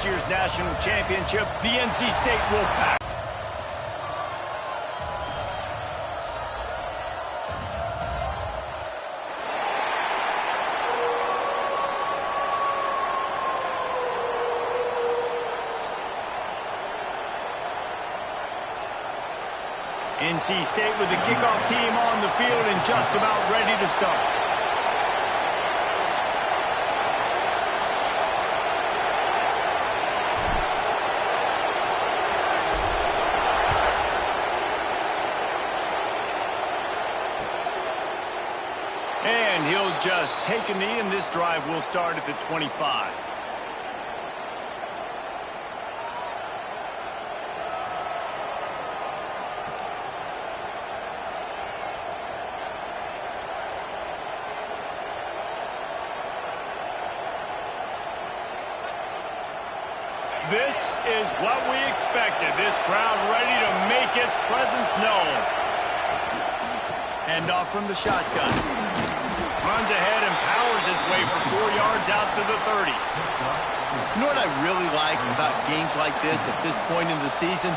year's national championship, the NC State Wolfpack. NC State with the kickoff team on the field and just about ready to start. And he'll just take a knee, and this drive will start at the 25. This is what we expected. This crowd ready to make its presence known. Hand off from the shotgun. Runs ahead and powers his way for 4 yards out to the 30. You know what I really like about games like this at this point in the season?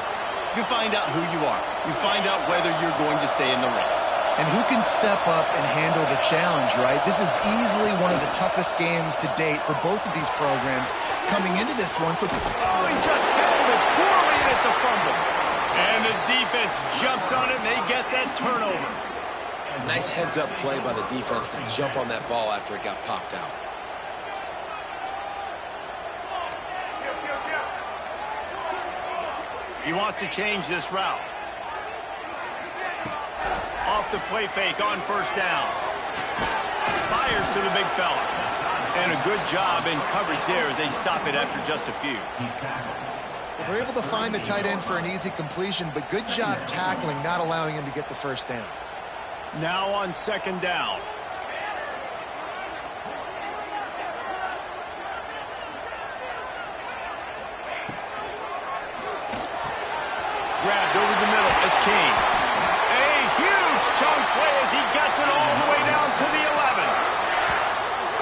You find out who you are. You find out whether you're going to stay in the race. And who can step up and handle the challenge, right? This is easily one of the toughest games to date for both of these programs coming into this one. So, oh, he just handled it poorly, and it's a fumble. And the defense jumps on it, and they get that turnover. Nice heads-up play by the defense to jump on that ball after it got popped out. He wants to change this route. Off the play fake on first down. Fires to the big fella. And a good job in coverage there as they stop it after just a few. They're able to find the tight end for an easy completion, but good job tackling, not allowing him to get the first down. Now on second down. Grabbed over the middle. It's King. A huge chunk play as he gets it all the way down to the 11.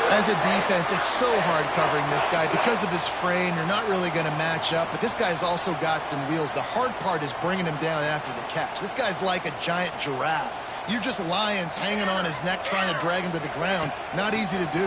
As a defense, it's so hard covering this guy. Because of his frame, you're not really going to match up, but this guy's also got some wheels. The hard part is bringing him down after the catch. This guy's like a giant giraffe. You're just lions hanging on his neck trying to drag him to the ground. Not easy to do.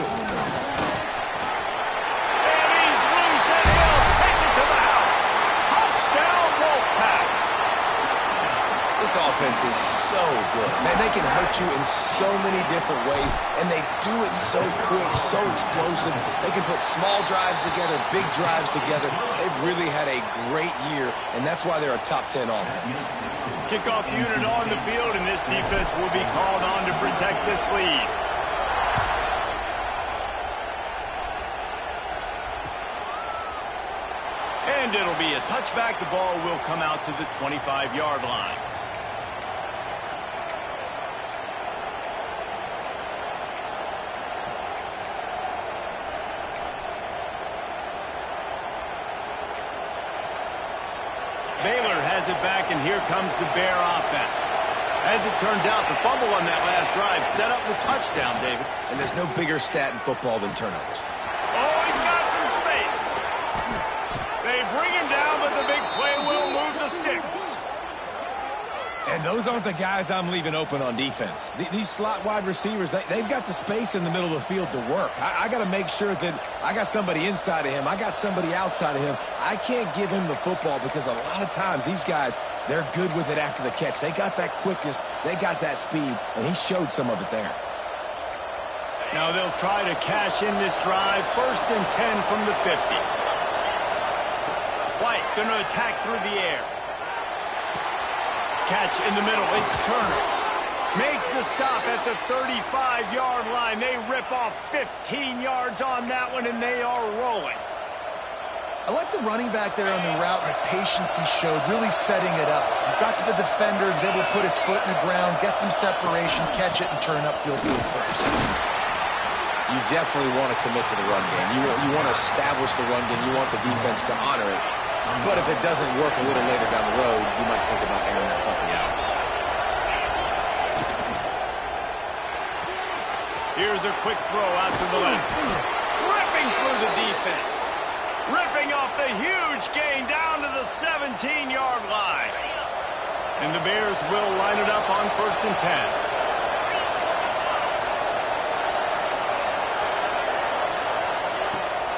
This offense is so good. Man, they can hurt you in so many different ways, and they do it so quick, so explosive. They can put small drives together, big drives together. They've really had a great year, and that's why they're a top 10 offense. Kickoff unit on the field, and this defense will be called on to protect this lead. And it'll be a touchback. The ball will come out to the 25-yard line. Baylor has it back, and here comes the Bear offense. As it turns out, the fumble on that last drive set up the touchdown, David. And there's no bigger stat in football than turnovers. Oh, he's got some space. They bring him down, but the big play will move the sticks. And those aren't the guys I'm leaving open on defense. These slot wide receivers, they've got the space in the middle of the field to work. I got to make sure that I got somebody inside of him. I got somebody outside of him. I can't give him the football because a lot of times these guys, they're good with it after the catch. They got that quickness. They got that speed, and he showed some of it there. Now they'll try to cash in this drive. 1st and 10 from the 50. White going to attack through the air. Catch in the middle. It's Turner. Makes the stop at the 35-yard line. They rip off 15 yards on that one, and they are rolling. I like the running back there on the route and the patience he showed, really setting it up. He got to the defender, was able to put his foot in the ground, get some separation, catch it, and turn upfield to the first. You definitely want to commit to the run game. You want to establish the run game. You want the defense to honor it. But if it doesn't work a little later down the road, you might think about airing that puppy out. Here's a quick throw out to the left. Ripping through the defense. Ripping off the a huge gain down to the 17-yard line. And the Bears will line it up on 1st and 10.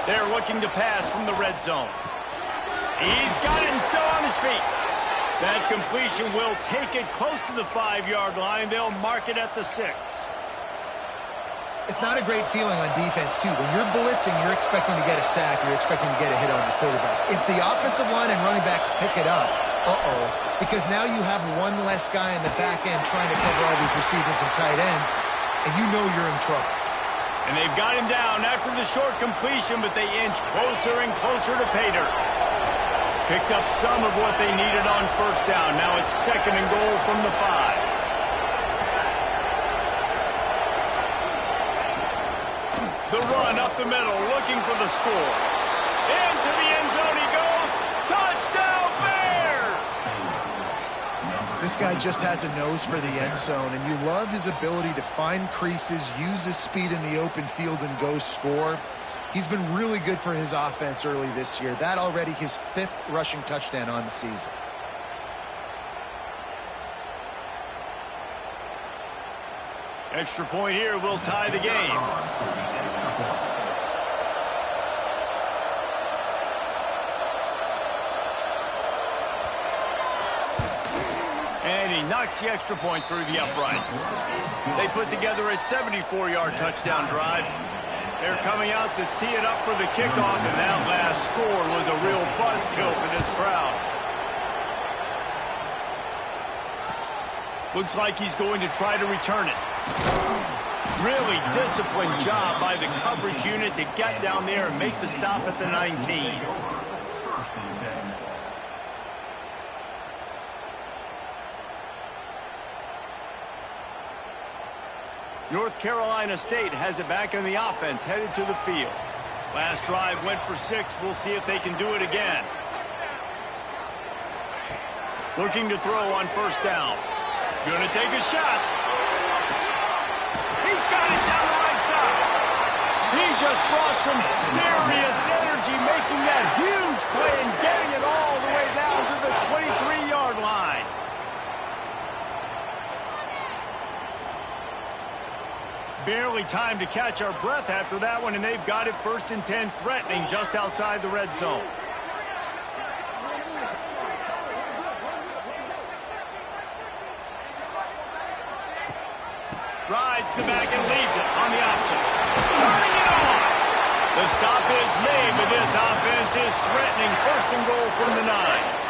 They're looking to pass from the red zone. He's got it and still on his feet. That completion will take it close to the 5-yard line. They'll mark it at the 6. It's not a great feeling on defense, too. When you're blitzing, you're expecting to get a sack. You're expecting to get a hit on your quarterback. If the offensive line and running backs pick it up, because now you have one less guy in the back end trying to cover all these receivers and tight ends, and you know you're in trouble. And they've got him down after the short completion, but they inch closer and closer to pay dirt. Picked up some of what they needed on 1st down. Now it's 2nd and goal from the 5. The run up the middle, looking for the score. Into the end zone he goes. Touchdown, Bears! This guy just has a nose for the end zone, and you love his ability to find creases, use his speed in the open field, and go score. He's been really good for his offense early this year. That already his 5th rushing touchdown on the season. Extra point here will tie the game. And he knocks the extra point through the uprights. They put together a 74-yard touchdown drive. They're coming out to tee it up for the kickoff, and that last score was a real buzzkill for this crowd. Looks like he's going to try to return it. Really disciplined job by the coverage unit to get down there and make the stop at the 19. North Carolina State has it back in the offense, headed to the field. Last drive went for 6. We'll see if they can do it again. Looking to throw on 1st down. Gonna take a shot. He's got it down the right side. He just brought some serious energy, making that huge play and getting it all the way down to the 23-yard line. Barely time to catch our breath after that one, and they've got it 1st and 10, threatening just outside the red zone. Rides the back and leaves it on the option. Turning it on. The stop is made, but this offense is threatening 1st and goal from the 9.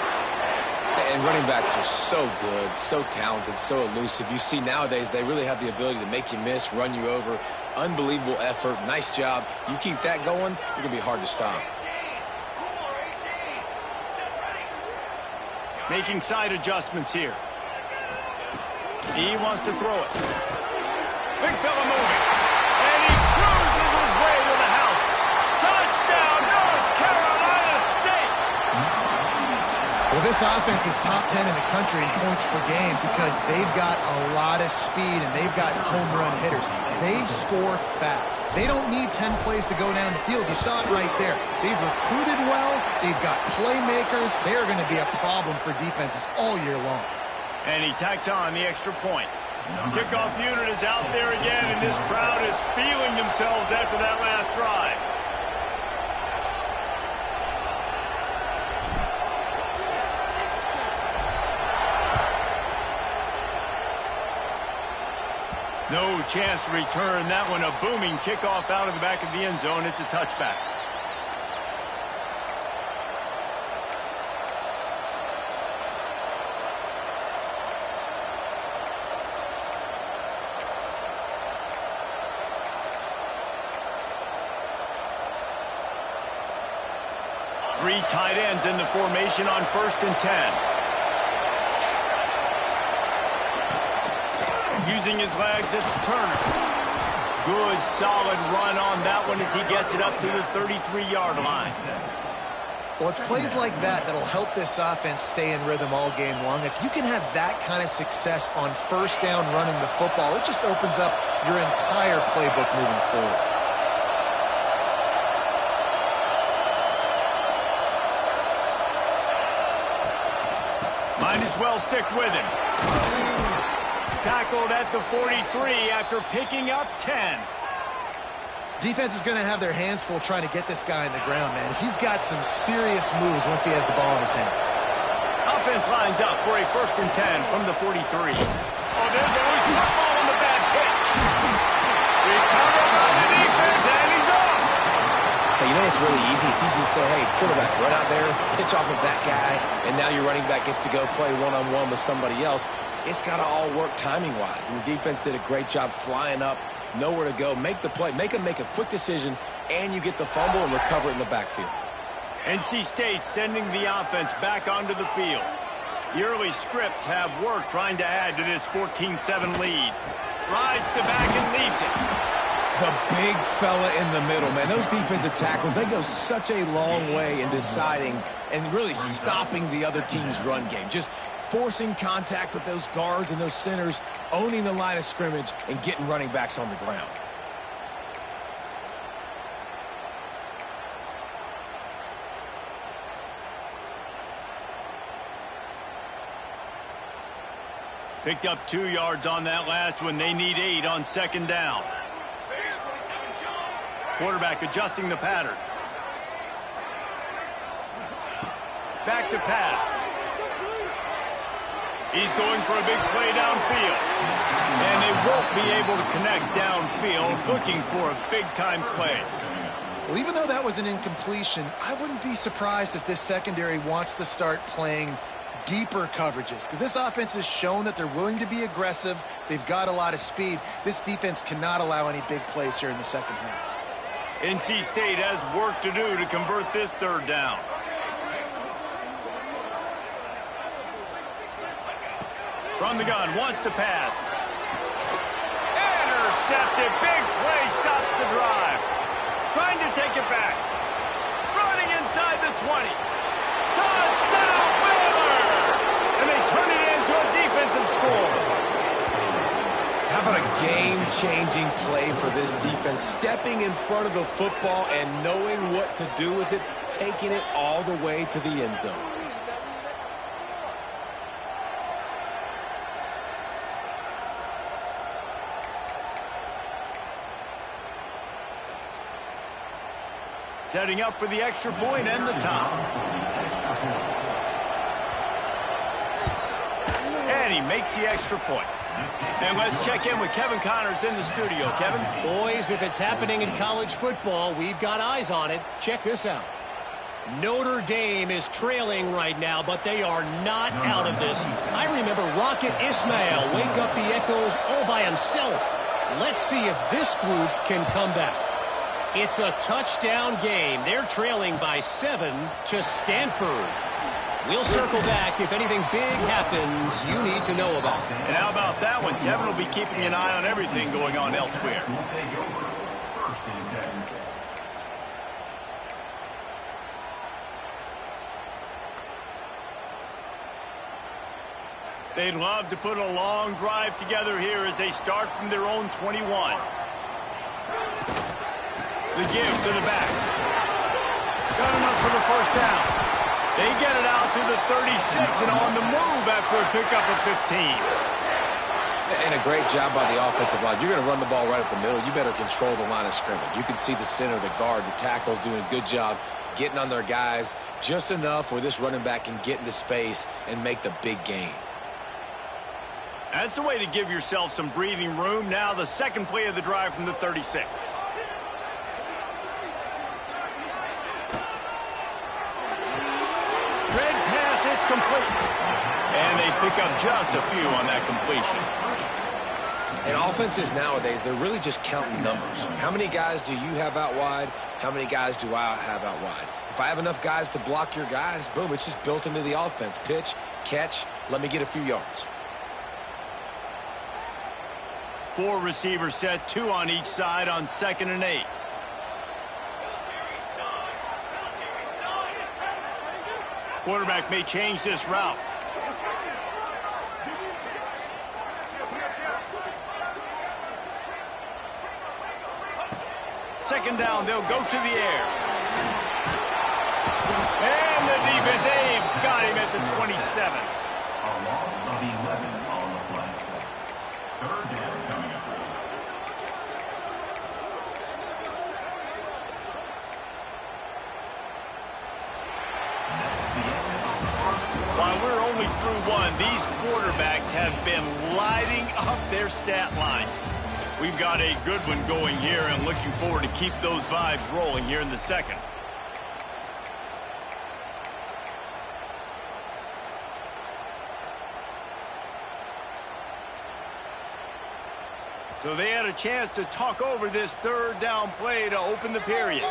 And running backs are so good, so talented, so elusive. You see nowadays they really have the ability to make you miss, run you over. Unbelievable effort. Nice job. You keep that going, you're going to be hard to stop. Making side adjustments here. He wants to throw it. Big fella moving. And he cruises his way to the house. Touchdown, North Carolina State! Well, this offense is top 10 in the country in points per game because they've got a lot of speed and they've got home run hitters. They score fast. They don't need 10 plays to go down the field. You saw it right there. They've recruited well. They've got playmakers. They're going to be a problem for defenses all year long. And he tacks on the extra point. Kickoff unit is out there again, and this crowd is feeling themselves after that last drive. No chance to return that one. A booming kickoff out of the back of the end zone. It's a touchback. Three tight ends in the formation on 1st and 10. Using his legs, it's Turner. Good, solid run on that one as he gets it up to the 33-yard line. Well, it's plays like that that'll help this offense stay in rhythm all game long. If you can have that kind of success on 1st down running the football, it just opens up your entire playbook moving forward. Might as well stick with him. Tackled at the 43 after picking up 10. Defense is going to have their hands full trying to get this guy on the ground, man. He's got some serious moves once he has the ball in his hands. Offense lines up for a 1st and 10 from the 43. Oh, there's a loose football on the bad pitch. Recovered by the defense, and he's off. Hey, you know what's really easy? It's easy to say, hey, quarterback, run out there, pitch off of that guy, and now your running back gets to go play one-on-one with somebody else. It's got to all work timing-wise, and the defense did a great job flying up, nowhere to go, make the play, make a quick decision, and you get the fumble and recover it in the backfield. NC State sending the offense back onto the field. The early scripts have worked trying to add to this 14-7 lead. Rides the back and leaves it. The big fella in the middle, man. Those defensive tackles, they go such a long way in deciding and really stopping the other team's run game. Just forcing contact with those guards and those centers, owning the line of scrimmage, and getting running backs on the ground. Picked up 2 yards on that last one. They need 8 on 2nd down. Quarterback adjusting the pattern. Back to pass. He's going for a big play downfield. And they won't be able to connect downfield, looking for a big-time play. Well, even though that was an incompletion, I wouldn't be surprised if this secondary wants to start playing deeper coverages, because this offense has shown that they're willing to be aggressive. They've got a lot of speed. This defense cannot allow any big plays here in the second half. NC State has work to do to convert this 3rd down. From the gun, wants to pass. Intercepted. Big play stops the drive. Trying to take it back. Running inside the 20. Touchdown, Baylor! And they turn it into a defensive score. How about a game-changing play for this defense? Stepping in front of the football and knowing what to do with it, taking it all the way to the end zone. Setting up for the extra point and the top. And he makes the extra point. And let's check in with Kevin Connors in the studio. Kevin? Boys, if it's happening in college football, we've got eyes on it. Check this out. Notre Dame is trailing right now, but they are not out of this. I remember Rocket Ismail wake up the echoes all by himself. Let's see if this group can come back. It's a touchdown game. They're trailing by 7 to Stanford. We'll circle back if anything big happens you need to know about. And how about that one? Kevin will be keeping an eye on everything going on elsewhere. They'd love to put a long drive together here as they start from their own 21. The give to the back. Got enough for the 1st down. They get it out to the 36 and on the move after a pickup of 15. And a great job by the offensive line. You're going to run the ball right up the middle. You better control the line of scrimmage. You can see the center, the guard, the tackles doing a good job getting on their guys just enough where this running back can get into space and make the big gain. That's the way to give yourself some breathing room. Now the 2nd play of the drive from the 36. Red pass, it's complete. And they pick up just a few on that completion. And offenses nowadays, they're really just counting numbers. How many guys do you have out wide? How many guys do I have out wide? If I have enough guys to block your guys, boom, it's just built into the offense. Pitch, catch, let me get a few yards. 4 receivers set, 2 on each side on 2nd and 8. Quarterback may change this route. Second down, they'll go to the air. And the defense, they've got him at the 27. While we're only through one, these quarterbacks have been lighting up their stat line. We've got a good one going here and looking forward to keep those vibes rolling here in the second. So they had a chance to talk over this third down play to open the period.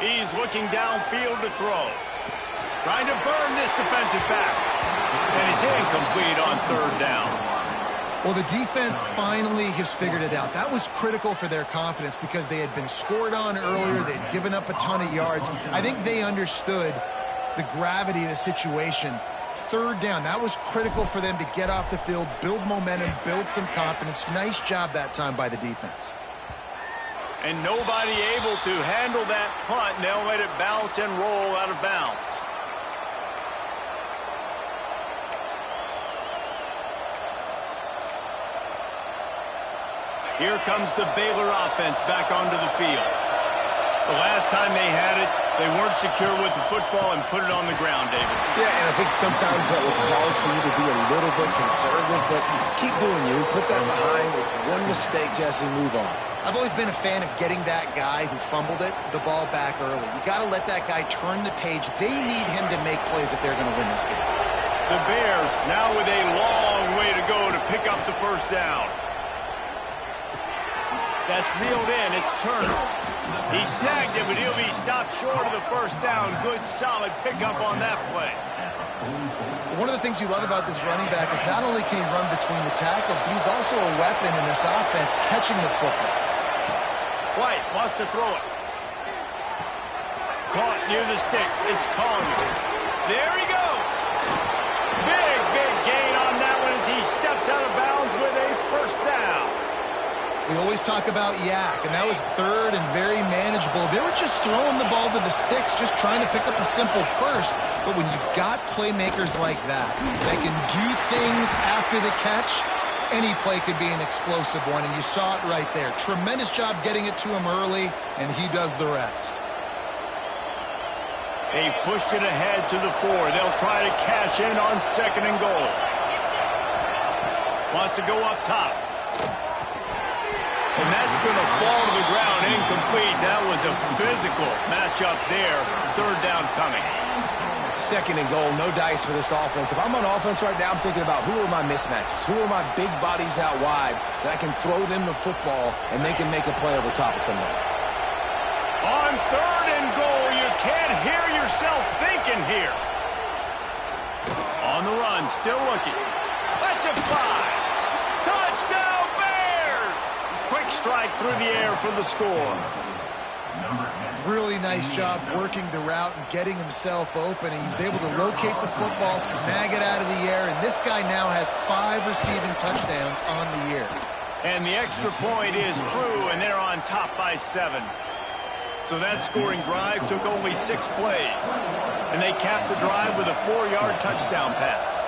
He's looking downfield to throw. Trying to burn this defensive back. And it's incomplete on third down. Well, the defense finally has figured it out. That was critical for their confidence because they had been scored on earlier. They had given up a ton of yards. I think they understood the gravity of the situation. Third down, that was critical for them to get off the field, build momentum, build some confidence. Nice job that time by the defense. And nobody able to handle that punt, and they'll let it bounce and roll out of bounds. Here comes the Baylor offense back onto the field. The last time they had it, they weren't secure with the football and put it on the ground, David. Yeah, and I think sometimes that will cause for you to be a little bit conservative, but keep doing you. Put that behind. It's one mistake, Jesse. Move on. I've always been a fan of getting that guy who fumbled it, the ball back early. You got to let that guy turn the page. They need him to make plays if they're going to win this game. The Bears now with a long way to go to pick up the first down. That's reeled in. It's Turner. He snagged it, but he'll be stopped short of the first down. Good, solid pickup on that play. One of the things you love about this running back is not only can he run between the tackles, but he's also a weapon in this offense catching the football. White wants to throw it. Caught near the sticks. It's Collier. There he goes. Big, big gain on that one as he steps out of bounds with a first down. We always talk about Yak, and that was third and very manageable. They were just throwing the ball to the sticks, just trying to pick up a simple first. But when you've got playmakers like that can do things after the catch, any play could be an explosive one, and you saw it right there. Tremendous job getting it to him early, and he does the rest. They've pushed it ahead to the 4. They'll try to cash in on second and goal. Wants to go up top. And that's going to fall to the ground incomplete. That was a physical matchup there. Third down coming. Second and goal, no dice for this offense. If I'm on offense right now, I'm thinking about who are my mismatches? Who are my big bodies out wide that I can throw them the football and they can make a play over top of somebody? On third and goal, you can't hear yourself thinking here. On the run, still looking. Let's it fly. Touchdown, Bears! Quick strike through the air for the score. Really nice job working the route and getting himself open. And he was able to locate the football, snag it out of the air, and this guy now has 5 receiving touchdowns on the year. And the extra point is true, and they're on top by 7. So that scoring drive took only 6 plays. And they capped the drive with a 4-yard touchdown pass.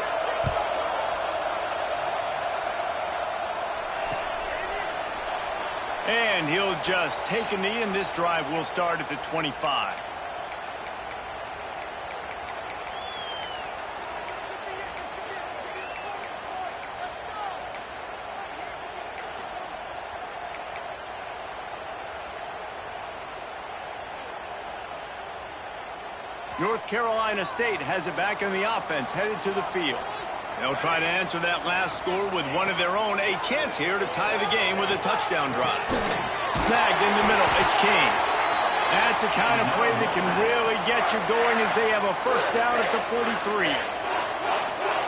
And he'll just take a knee, and this drive will start at the 25. North Carolina State has it back in the offense, headed to the field. They'll try to answer that last score with one of their own. A chance here to tie the game with a touchdown drive. Snagged in the middle. It's King. That's the kind of play that can really get you going as they have a first down at the 43.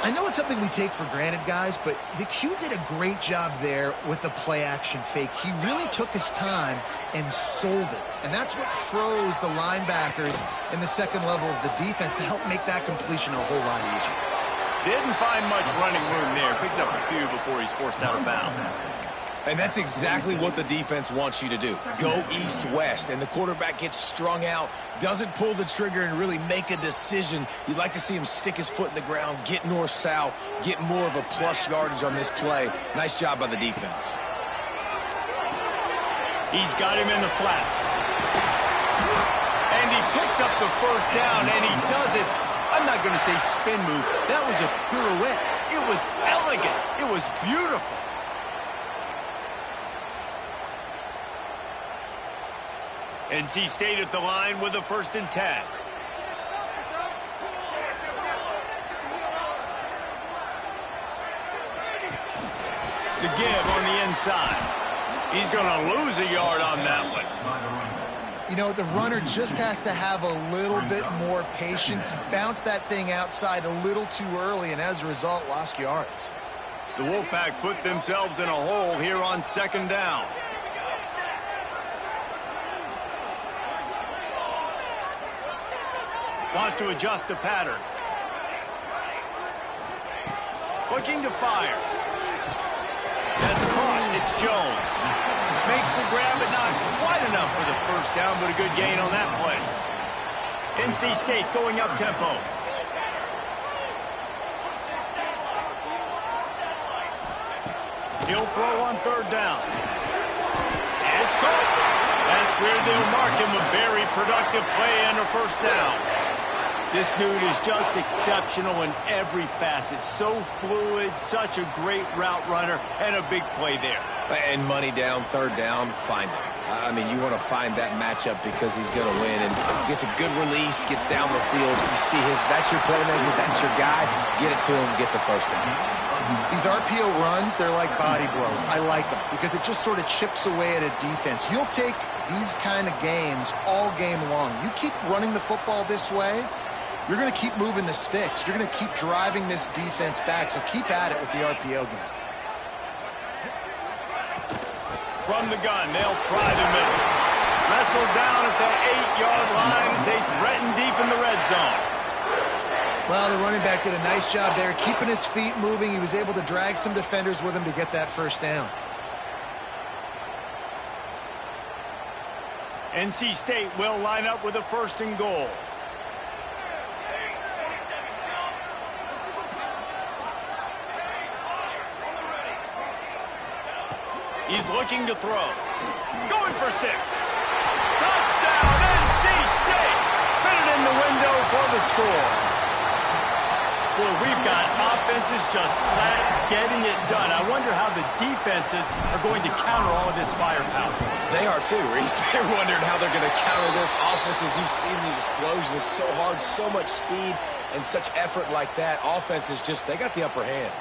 I know it's something we take for granted, guys, but the Q did a great job there with the play-action fake. He really took his time and sold it. And that's what froze the linebackers in the second level of the defense to help make that completion a whole lot easier. Didn't find much running room there. Picks up a few before he's forced out of bounds. And that's exactly what the defense wants you to do. Go east-west, and the quarterback gets strung out, doesn't pull the trigger and really make a decision. You'd like to see him stick his foot in the ground, get north-south, get more of a plus yardage on this play. Nice job by the defense. He's got him in the flat. And he picks up the first down, and he does it. I'm not going to say spin move. That was a pirouette. It was elegant. It was beautiful. NC State at the line with a 1st and 10. The give on the inside. He's going to lose a yard on that one. You know, the runner just has to have a little bit more patience. He bounced that thing outside a little too early, and as a result, lost yards. The Wolfpack put themselves in a hole here on 2nd down. Wants to adjust the pattern. Looking to fire. That's caught. It's Jones. Makes the grab, but not quite enough for the first down, but a good gain on that play. NC State going up tempo. He'll throw on 3rd down. And it's caught. That's where they'll mark him. A very productive play under 1st down. This dude is just exceptional in every facet. So fluid, such a great route runner, and a big play there. And money down, 3rd down, find him. I mean, you want to find that matchup because he's going to win. And gets a good release, gets down the field. You see that's your playmaker, that's your guy. Get it to him, get the 1st down. These RPO runs, they're like body blows. I like them because it just sort of chips away at a defense. You'll take these kind of games all game long. You keep running the football this way, you're going to keep moving the sticks. You're going to keep driving this defense back, so keep at it with the RPO game. From the gun, they'll try the middle. Wrestled down at the 8-yard line as they threaten deep in the red zone. Well, the running back did a nice job there, keeping his feet moving. He was able to drag some defenders with him to get that 1st down. NC State will line up with a 1st and goal. He's looking to throw. Going for 6. Touchdown, NC State! Fitted in the window for the score. Boy, we've got offenses just flat getting it done. I wonder how the defenses are going to counter all of this firepower. They are too, Reese. They're wondering how they're going to counter this offense. As you've seen the explosion, it's so hard, so much speed, and such effort like that. Offense is just, they got the upper hand.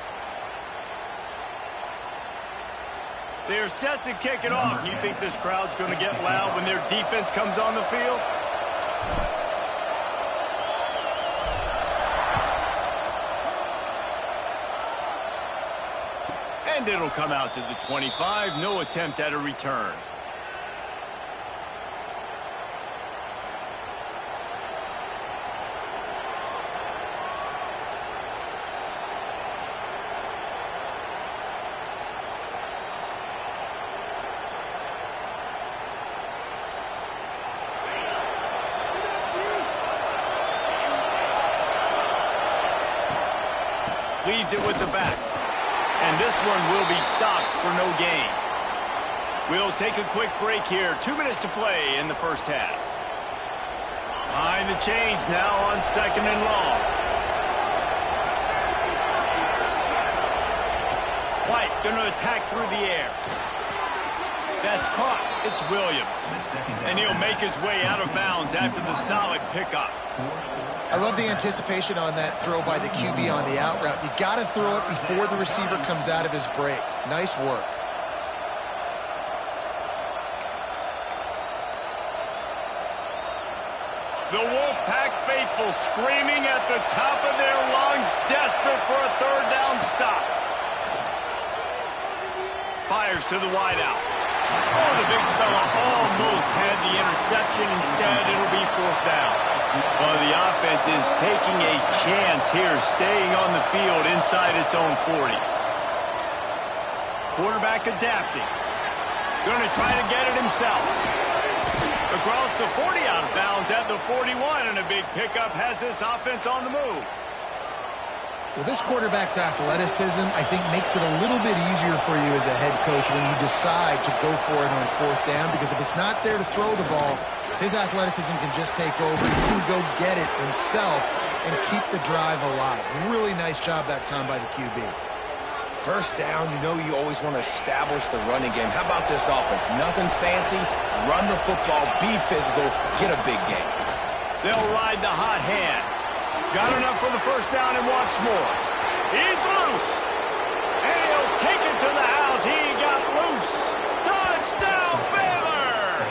They're set to kick it off. You think this crowd's going to get loud when their defense comes on the field? And it'll come out to the 25. No attempt at a return. Leaves it with the back. And this one will be stopped for no gain. We'll take a quick break here. 2 minutes to play in the 1st half. Behind the chains now on 2nd and long. White going to attack through the air. That's caught. It's Williams. And he'll make his way out of bounds after the solid pickup. I love the anticipation on that throw by the QB on the out route. You got to throw it before the receiver comes out of his break. Nice work. The Wolfpack faithful screaming at the top of their lungs, desperate for a 3rd down stop. Fires to the wideout. Oh, the big fella almost had the interception. Instead, it'll be 4th down. Well, the offense is taking a chance here, staying on the field inside its own 40. Quarterback adapting. Going to try to get it himself. Across the 40, out of bounds at the 41, and a big pickup has this offense on the move. Well, this quarterback's athleticism, I think, makes it a little bit easier for you as a head coach when you decide to go for it on fourth down, because if it's not there to throw the ball, his athleticism can just take over. He can go get it himself and keep the drive alive. Really nice job that time by the QB. First down, you know you always want to establish the running game. How about this offense? Nothing fancy. Run the football, be physical, get a big game. They'll ride the hot hand. Got enough for the first down and wants more. He's loose. And he'll take it to the house. He got loose. Touchdown, Baylor!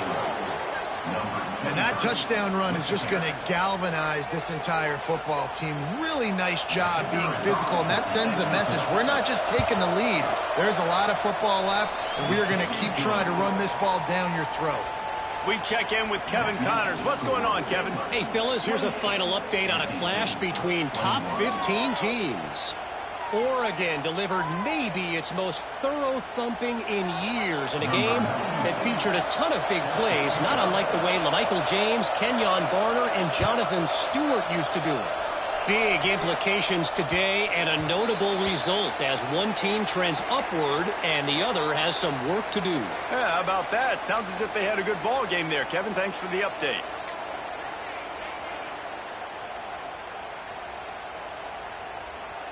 And that touchdown run is just going to galvanize this entire football team. Really nice job being physical, and that sends a message. We're not just taking the lead. There's a lot of football left, and we are going to keep trying to run this ball down your throat. We check in with Kevin Connors. What's going on, Kevin? Hey, fellas, here's a final update on a clash between top 15 teams. Oregon delivered maybe its most thorough thumping in years in a game that featured a ton of big plays, not unlike the way LaMichael James, Kenyon Barner, and Jonathan Stewart used to do it. Big implications today and a notable result as one team trends upward and the other has some work to do. Yeah, how about that? Sounds as if they had a good ball game there, Kevin. Thanks for the update.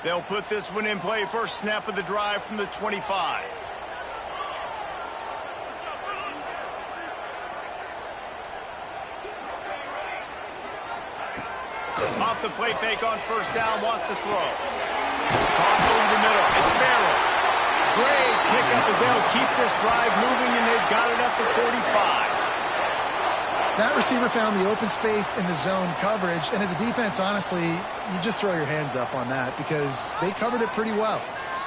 They'll put this one in play. First snap of the drive from the 25. Off the play fake on first down, wants to throw. Caught over the middle. It's Farrell. Great pickup as they'll keep this drive moving, and they've got it at the 45. That receiver found the open space in the zone coverage, and as a defense, honestly, you just throw your hands up on that because they covered it pretty well.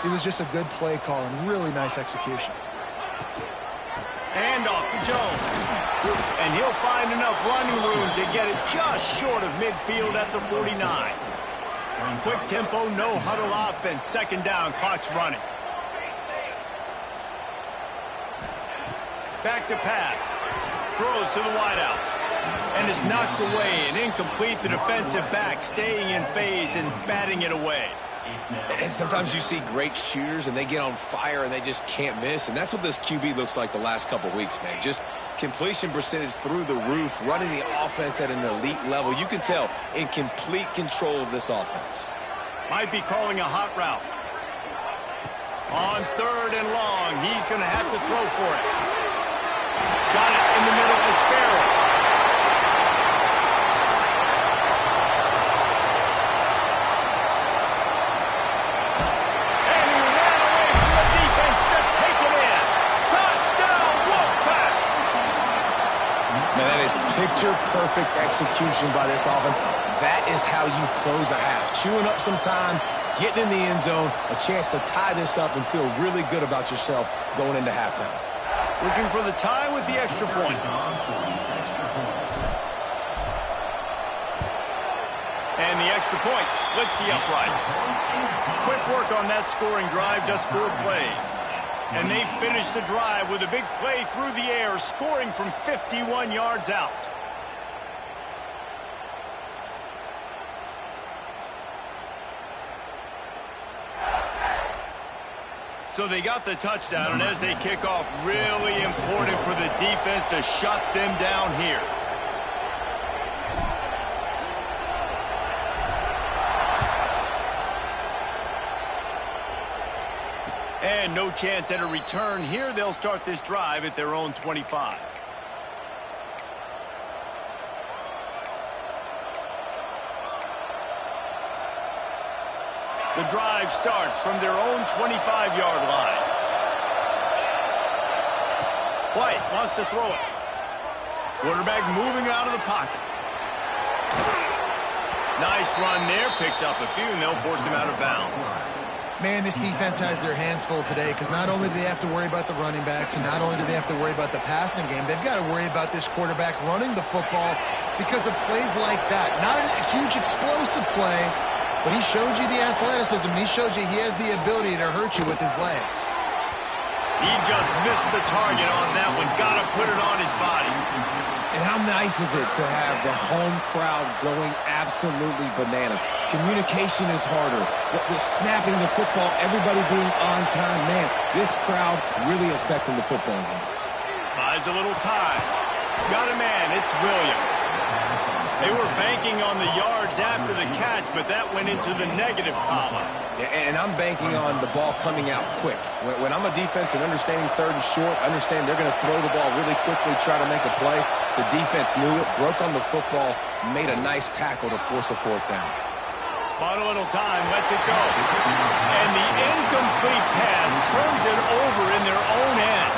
It was just a good play call and really nice execution. And off to Jones. And he'll find enough running room to get it just short of midfield at the 49. Quick tempo, no huddle offense. Second down, clock's running. Back to pass. Throws to the wideout. And is knocked away and incomplete. The defensive back staying in phase and batting it away. And sometimes you see great shooters and they get on fire and they just can't miss. And that's what this QB looks like the last couple weeks, man. Just completion percentage through the roof, running the offense at an elite level. You can tell in complete control of this offense. Might be calling a hot route. On third and long, he's going to have to throw for it. Got it in the middle. It's Farrell. Picture-perfect execution by this offense. That is how you close a half. Chewing up some time, getting in the end zone, a chance to tie this up and feel really good about yourself going into halftime. Looking for the tie with the extra point. And the extra point splits the uprights. Quick work on that scoring drive, just 4 plays. And they finish the drive with a big play through the air, scoring from 51 yards out. So they got the touchdown, and as they kick off, really important for the defense to shut them down here. And no chance at a return here. They'll start this drive at their own 25. The drive starts from their own 25-yard line. White wants to throw it. Quarterback moving out of the pocket. Nice run there. Picks up a few, and they'll force him out of bounds. Man, this defense has their hands full today because not only do they have to worry about the running backs and not only do they have to worry about the passing game, they've got to worry about this quarterback running the football because of plays like that. Not a huge explosive play, but he showed you the athleticism. He showed you he has the ability to hurt you with his legs. He just missed the target on that one. Got to put it on his body. And how nice is it to have the home crowd going absolutely bananas? Communication is harder. The snapping the football, everybody being on time. Man, this crowd really affecting the football game. Buys a little time. Got a man. It's Williams. They were banking on the yards after the catch, but that went into the negative column. And I'm banking on the ball coming out quick. When I'm a defense and understanding third and short, understand they're going to throw the ball really quickly, try to make a play. The defense knew it, broke on the football, made a nice tackle to force a fourth down. Bought a little time, lets it go. And the incomplete pass turns it over in their own end.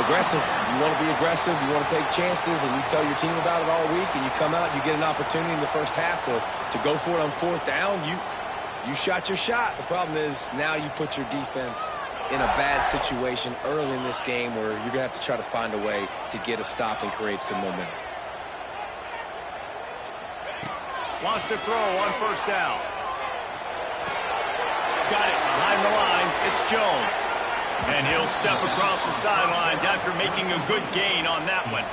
Aggressive. You want to be aggressive. You want to take chances, and you tell your team about it all week, and you come out, you get an opportunity in the first half to go for it on fourth down. You shot your shot. The problem is now you put your defense in a bad situation early in this game where you're going to have to try to find a way to get a stop and create some momentum. Wants to throw on first down. Got it behind the line. It's Jones. And he'll step across the sidelines after making a good gain on that one.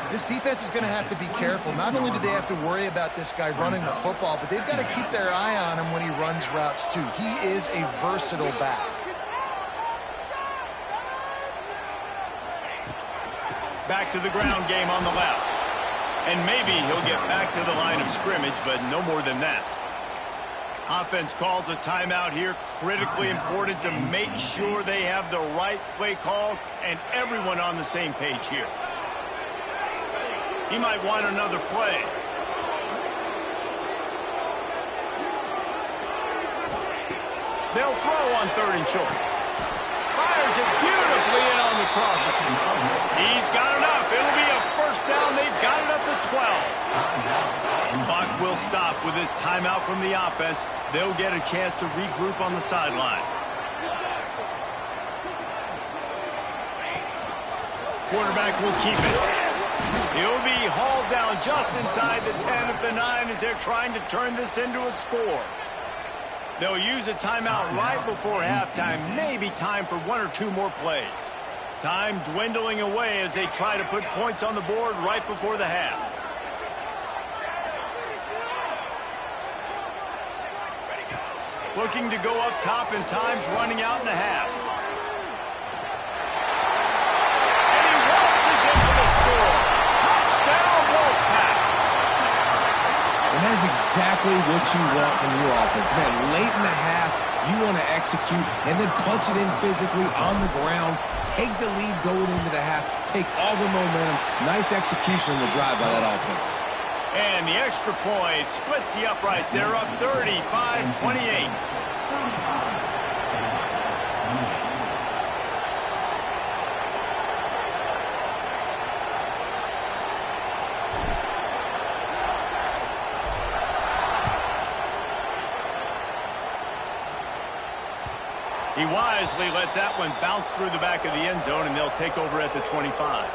This defense is going to have to be careful. Not only do they have to worry about this guy running the football, but they've got to keep their eye on him when he runs routes too. He is a versatile back. Back to the ground game on the left. And maybe he'll get back to the line of scrimmage, but no more than that. Offense calls a timeout here. Critically important to make sure they have the right play call and everyone on the same page here. He might want another play. They'll throw on third and short. Fires it beautifully in on the crosser. He's got enough. It'll be a first down. They've got it up to 12. Clock will stop with this timeout from the offense. They'll get a chance to regroup on the sideline. Quarterback will keep it. He'll be hauled down just inside the 10 of the 9 as they're trying to turn this into a score. They'll use a timeout right before halftime. Maybe time for one or two more plays. Time dwindling away as they try to put points on the board right before the half. Looking to go up top, and time's running out in the half. And he waltzes in for the score. Touchdown, Wolfpack. And that's exactly what you want from your offense. Man, late in the half, you want to execute and then punch it in physically on the ground. Take the lead going into the half. Take all the momentum. Nice execution on the drive by that offense. And the extra point splits the uprights. They're up 35-28. He wisely lets that one bounce through the back of the end zone, and they'll take over at the 25.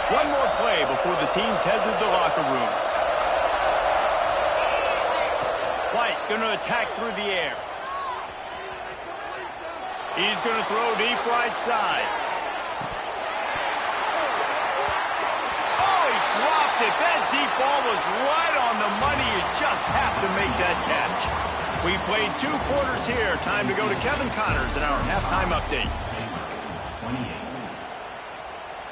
One more play before the teams head to the locker rooms. White going to attack through the air. He's going to throw deep right side. Oh, he dropped it. That deep ball was right on the money. You just have to make that catch. We played 2 quarters here. Time to go to Kevin Connors in our halftime update.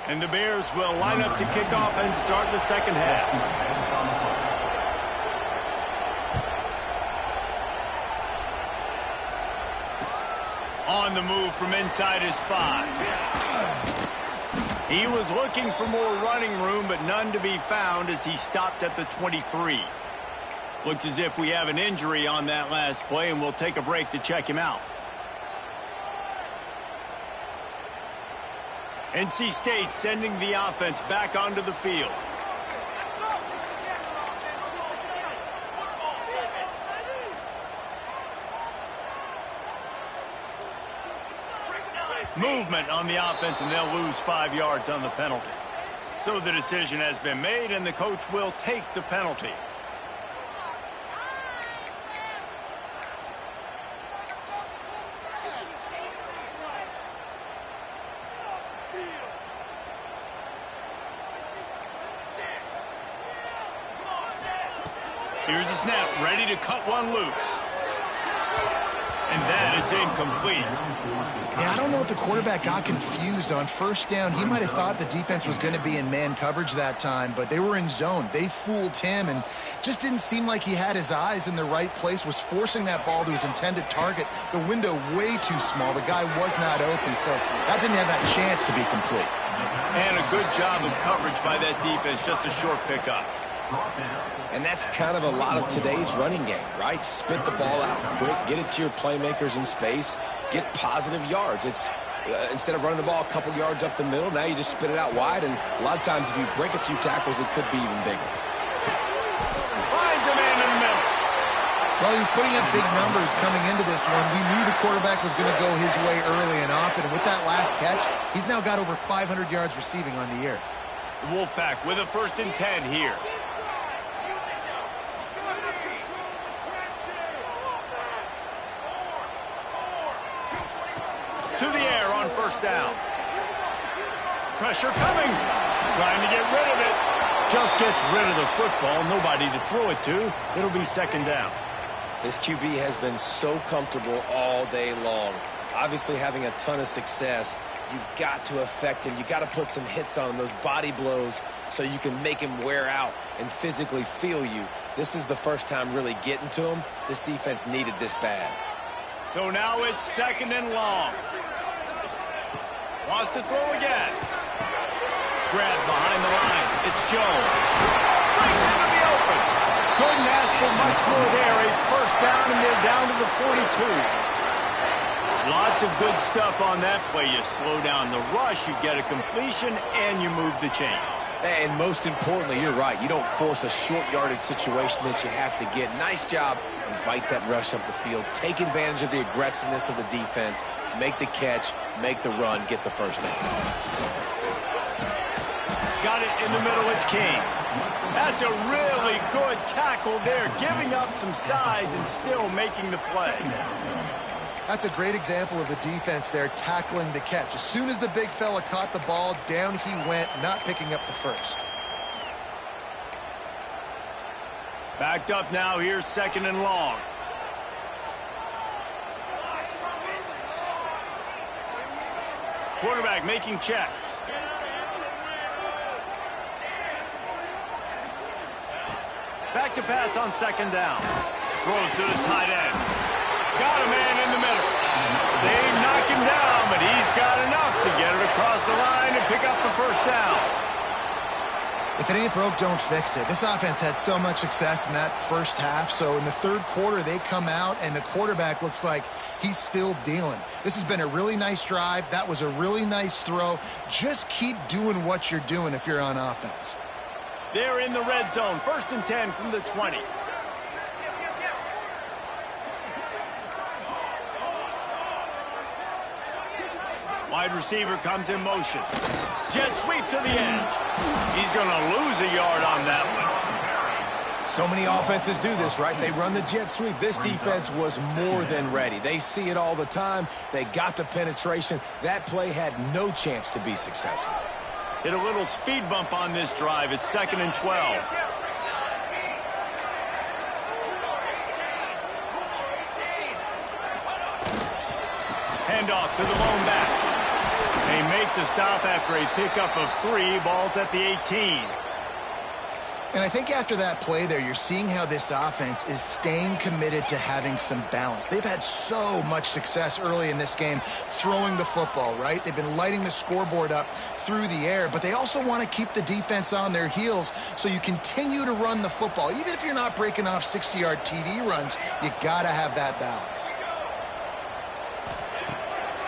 And the Bears will line up to kick off and start the second half. On the move from inside his 5. He was looking for more running room, but none to be found as he stopped at the 23. Looks as if we have an injury on that last play, and we'll take a break to check him out. NC State sending the offense back onto the field. Movement on the offense, and they'll lose 5 yards on the penalty. So the decision has been made, and the coach will take the penalty. Here's the snap, ready to cut one loose. And that is incomplete. Yeah, I don't know if the quarterback got confused on first down. He might have thought the defense was going to be in man coverage that time, but they were in zone. They fooled him and just didn't seem like he had his eyes in the right place, was forcing that ball to his intended target. The window way too small. The guy was not open, so that didn't have that chance to be complete. And a good job of coverage by that defense, just a short pickup. And that's kind of a lot of today's running game, right? Spit the ball out quick, get it to your playmakers in space, get positive yards. It's instead of running the ball a couple yards up the middle, now you just spit it out wide, and a lot of times if you break a few tackles, it could be even bigger. Finds a man in the middle. Well, he was putting up big numbers coming into this one. We knew the quarterback was going to go his way early and often, and with that last catch, he's now got over 500 yards receiving on the year. The Wolfpack with a 1st and 10 here. To the air on 1st down. Pressure coming. Trying to get rid of it. Just gets rid of the football. Nobody to throw it to. It'll be 2nd down. This QB has been so comfortable all day long. Obviously having a ton of success. You've got to affect him. You've got to put some hits on him, those body blows, so you can make him wear out and physically feel you. This is the first time really getting to him. This defense needed this bad. So now it's 2nd and long. Wants to throw again. Grabbed behind the line. It's Jones. Breaks into the open. Couldn't ask for much more there. A 1st down, and they're down to the 42. Lots of good stuff on that play. You slow down the rush, you get a completion, and you move the chains. And most importantly, you're right. You don't force a short yardage situation that you have to get. Nice job. Invite that rush up the field. Take advantage of the aggressiveness of the defense. Make the catch. Make the run. Get the 1st down. Got it in the middle. It's King. That's a really good tackle there. Giving up some size and still making the play. That's a great example of the defense there tackling the catch. As soon as the big fella caught the ball, down he went, not picking up the 1st. Backed up now. Here's 2nd and long. Quarterback making checks. Back to pass on 2nd down. Throws to the tight end. Got a man in the middle. They knock him down, but he's got enough to get it across the line and pick up the 1st down. If it ain't broke, don't fix it. This offense had so much success in that 1st half, so in the 3rd quarter, they come out, and the quarterback looks like he's still dealing. This has been a really nice drive. That was a really nice throw. Just keep doing what you're doing if you're on offense. They're in the red zone. 1st and 10 from the 20. Wide receiver comes in motion. Jet sweep to the edge. He's going to lose a yard on that one. So many offenses do this, right? They run the jet sweep. This defense was more than ready. They see it all the time. They got the penetration. That play had no chance to be successful. Hit a little speed bump on this drive. It's 2nd and 12. Handoff to the lone back. They make the stop after a pickup of 3. Ball's at the 18. And I think after that play there, you're seeing how this offense is staying committed to having some balance. They've had so much success early in this game throwing the football, right? They've been lighting the scoreboard up through the air, but they also want to keep the defense on their heels, so you continue to run the football. Even if you're not breaking off 60-yard TD runs, you got to have that balance.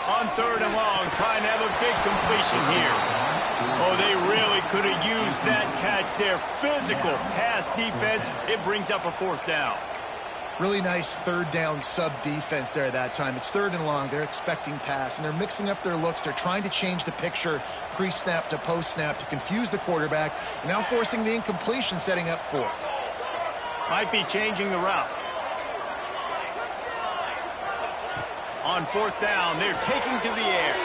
On 3rd and long, trying to have a big completion here. Oh, they really could have used that catch there. Physical pass defense. It brings up a 4th down. Really nice third down sub defense there that time. It's 3rd and long. They're expecting pass, and they're mixing up their looks. They're trying to change the picture pre-snap to post-snap to confuse the quarterback, and now forcing the incompletion, setting up 4th. Might be changing the route. On 4th down, they're taking to the air.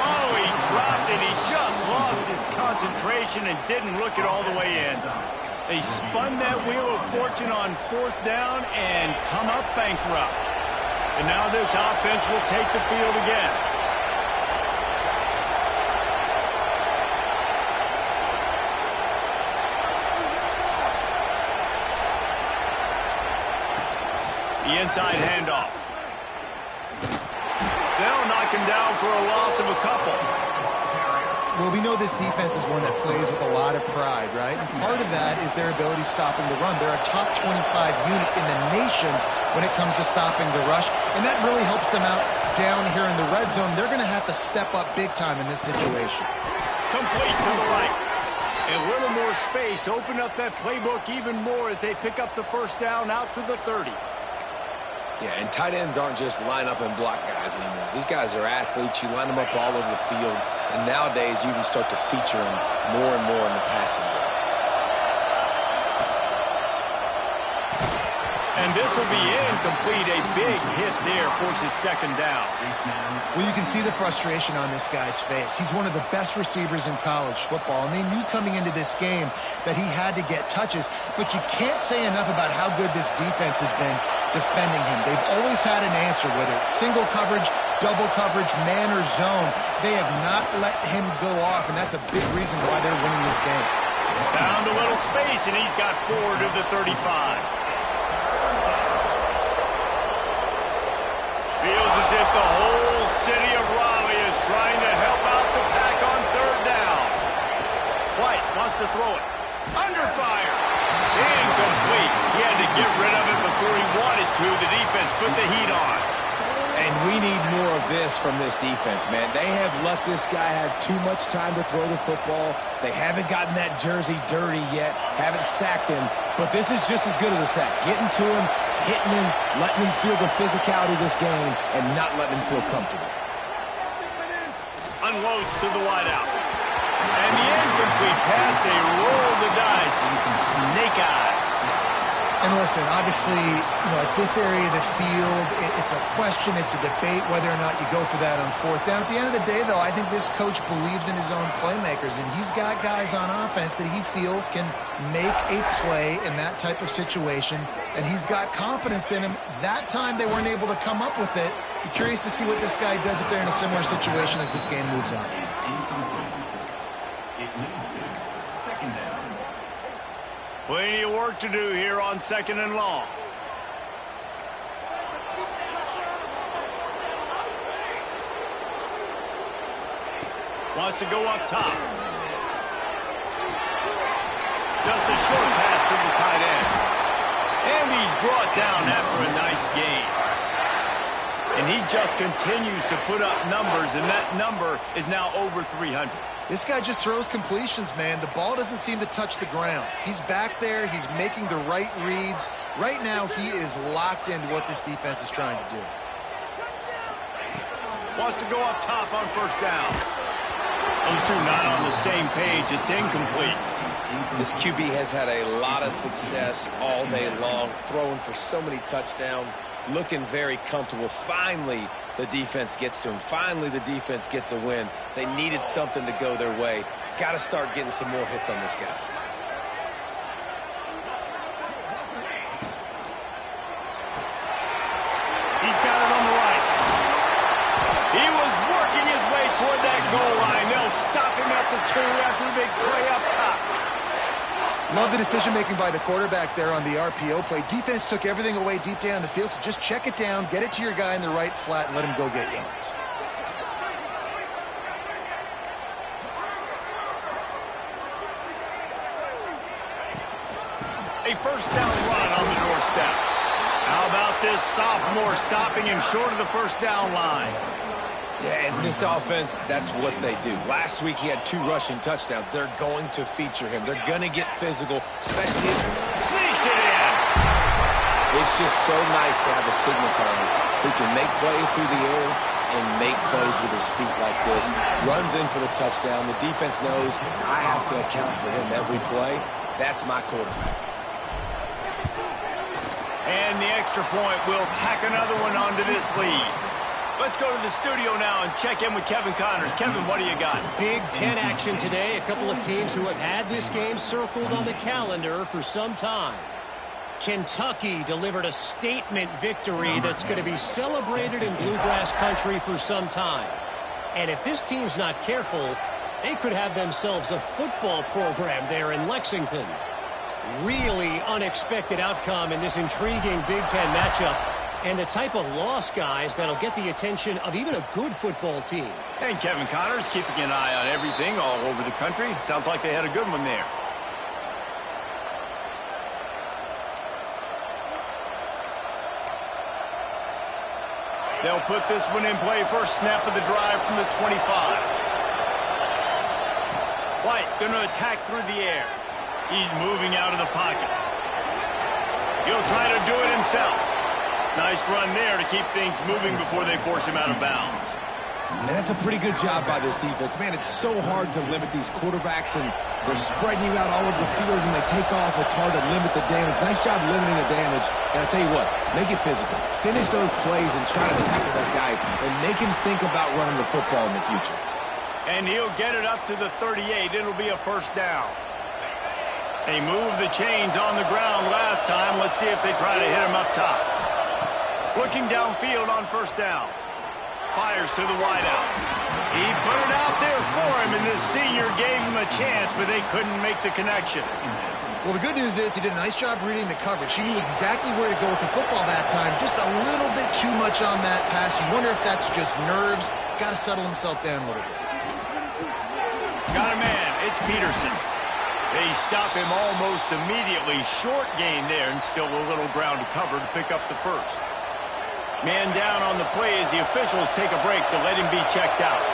Oh, he dropped it. He just lost his concentration and didn't look it all the way in. They spun that wheel of fortune on 4th down and come up bankrupt. And now this offense will take the field again. The inside handoff. They'll knock him down for a loss of a couple. Well, we know this defense is one that plays with a lot of pride, right? And part of that is their ability stopping the run. They're a top 25 unit in the nation when it comes to stopping the rush, and that really helps them out down here in the red zone. They're going to have to step up big time in this situation. Complete to the right. A little more space. Open up that playbook even more as they pick up the 1st down out to the 30. Yeah, and tight ends aren't just line up and block guys anymore. These guys are athletes. You line them up all over the field. And nowadays, you can start to feature them more and more in the passing game. And this will be incomplete. A big hit there forces 2nd down. Well, you can see the frustration on this guy's face. He's one of the best receivers in college football, and they knew coming into this game that he had to get touches, but you can't say enough about how good this defense has been defending him. They've always had an answer, whether it's single coverage, double coverage, man or zone. They have not let him go off, and that's a big reason why they're winning this game. Found a little space, and he's got 4 to the 35. Feels as if the whole city of Raleigh is trying to help out the pack on 3rd down. White wants to throw it. Under fire. Incomplete. He had to get rid of it before he wanted to. The defense put the heat on. And we need more of this from this defense, man. They have let this guy have too much time to throw the football. They haven't gotten that jersey dirty yet, haven't sacked him. But this is just as good as a sack. Getting to him, hitting him, letting him feel the physicality of this game, and not letting him feel comfortable. Unloads to the wideout. And the incomplete pass, they roll the dice. Snake eyes. And listen, obviously, at this area of the field, it's a question, it's a debate whether or not you go for that on 4th down. At the end of the day, though, I think this coach believes in his own playmakers, and he's got guys on offense that he feels can make a play in that type of situation, and he's got confidence in him. That time, they weren't able to come up with it. Be curious to see what this guy does if they're in a similar situation as this game moves on. Plenty of work to do here on 2nd and long. Wants to go up top. Just a short pass to the tight end. And he's brought down after a nice gain. And he just continues to put up numbers, and that number is now over 300. This guy just throws completions, man. The ball doesn't seem to touch the ground. He's back there. He's making the right reads. Right now, he is locked into what this defense is trying to do. Wants to go up top on 1st down. Those two not on the same page. It's incomplete. This QB has had a lot of success all day long, throwing for so many touchdowns, looking very comfortable. Finally, the defense gets to him. Finally, the defense gets a win. They needed something to go their way. Got to start getting some more hits on this guy. He's got it on the right. He was working his way toward that goal line. They'll stop him at the 2 after the big play up top. Love the decision-making by the quarterback there on the RPO play. Defense took everything away deep down the field, so just check it down, get it to your guy in the right flat, and let him go get yards. A 1st down run on the doorstep. How about this sophomore stopping him short of the 1st down line? Yeah, and this offense, that's what they do. Last week, he had 2 rushing touchdowns. They're going to feature him. They're going to get physical, especially if... Sneaks it in. It's just so nice to have a signal caller who can make plays through the air and make plays with his feet like this. Runs in for the touchdown. The defense knows I have to account for him every play. That's my quarterback. And the extra point will tack another one onto this lead. Let's go to the studio now and check in with Kevin Connors. Kevin, what do you got? Big Ten action today. A couple of teams who have had this game circled on the calendar for some time. Kentucky delivered a statement victory that's going to be celebrated in Bluegrass country for some time. And if this team's not careful, they could have themselves a football program there in Lexington. Really unexpected outcome in this intriguing Big Ten matchup, and the type of loss, guys, that'll get the attention of even a good football team. And Kevin Connors keeping an eye on everything all over the country. Sounds like they had a good one there. They'll put this one in play. First snap of the drive from the 25. White going to attack through the air. He's moving out of the pocket. He'll try to do it himself. Nice run there to keep things moving before they force him out of bounds. And that's a pretty good job by this defense. Man, it's so hard to limit these quarterbacks, and they're spreading you out all over the field. When they take off, it's hard to limit the damage. Nice job limiting the damage. And I'll tell you what, make it physical. Finish those plays and try to tackle that guy and make him think about running the football in the future. And he'll get it up to the 38. It'll be a first down. They moved the chains on the ground last time. Let's see if they try to hit him up top. Looking downfield on first down. Fires to the wideout. He put it out there for him, and this senior gave him a chance, but they couldn't make the connection. Well, the good news is he did a nice job reading the coverage. He knew exactly where to go with the football that time. Just a little bit too much on that pass. You wonder if that's just nerves. He's got to settle himself down a little bit. Got a man. It's Peterson. They stop him almost immediately. Short gain there, and still a little ground to cover to pick up the first. Man down on the play as the officials take a break to let him be checked out.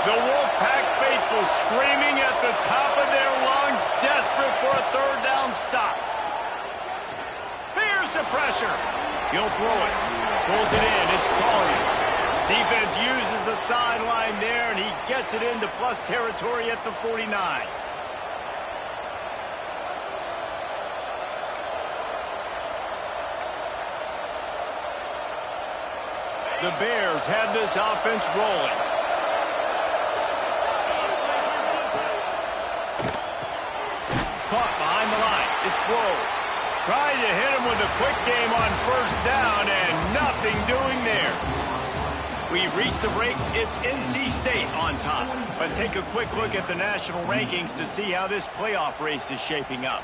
The Wolfpack faithful screaming at the top of their lungs, desperate for a third down stop. Here's the pressure. He'll throw it. Pulls it in. It's Collier. Defense uses the sideline there, and he gets it into plus territory at the 49. The Bears have this offense rolling. Caught behind the line. It's Grove. Trying to hit him with a quick game on first down, and nothing doing there. We've reached the break. It's NC State on top. Let's take a quick look at the national rankings to see how this playoff race is shaping up.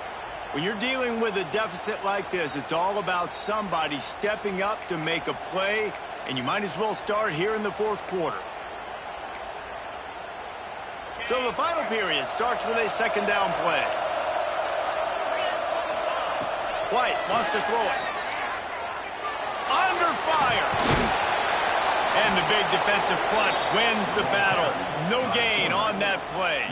When you're dealing with a deficit like this, it's all about somebody stepping up to make a play, and you might as well start here in the fourth quarter. So the final period starts with a second down play. White wants to throw it. Under fire. And the big defensive front wins the battle. No gain on that play.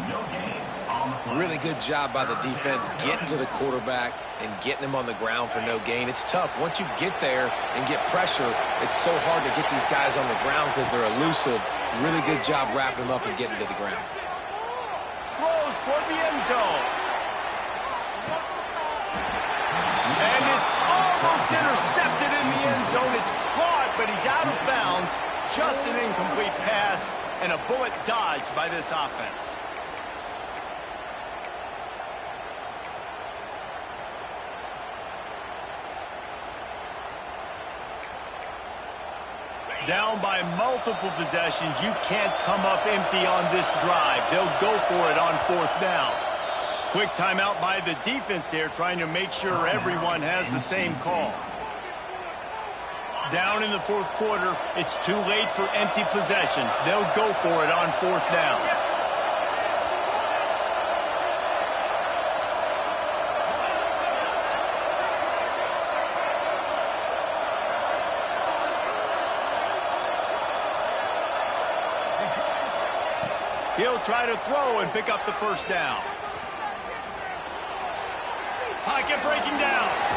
Really good job by the defense getting to the quarterback and getting him on the ground for no gain. It's tough. Once you get there and get pressure, it's so hard to get these guys on the ground because they're elusive. Really good job wrapping them up and getting to the ground. Throws toward the end zone. And it's almost intercepted in the end zone. It's caught, but he's out of bounds. Just an incomplete pass and a bullet dodged by this offense. Down by multiple possessions, you can't come up empty on this drive. They'll go for it on fourth down. Quick timeout by the defense there, trying to make sure everyone has the same call. Down in the fourth quarter, it's too late for empty possessions. They'll go for it on fourth down. He'll try to throw and pick up the first down. Pocket breaking down.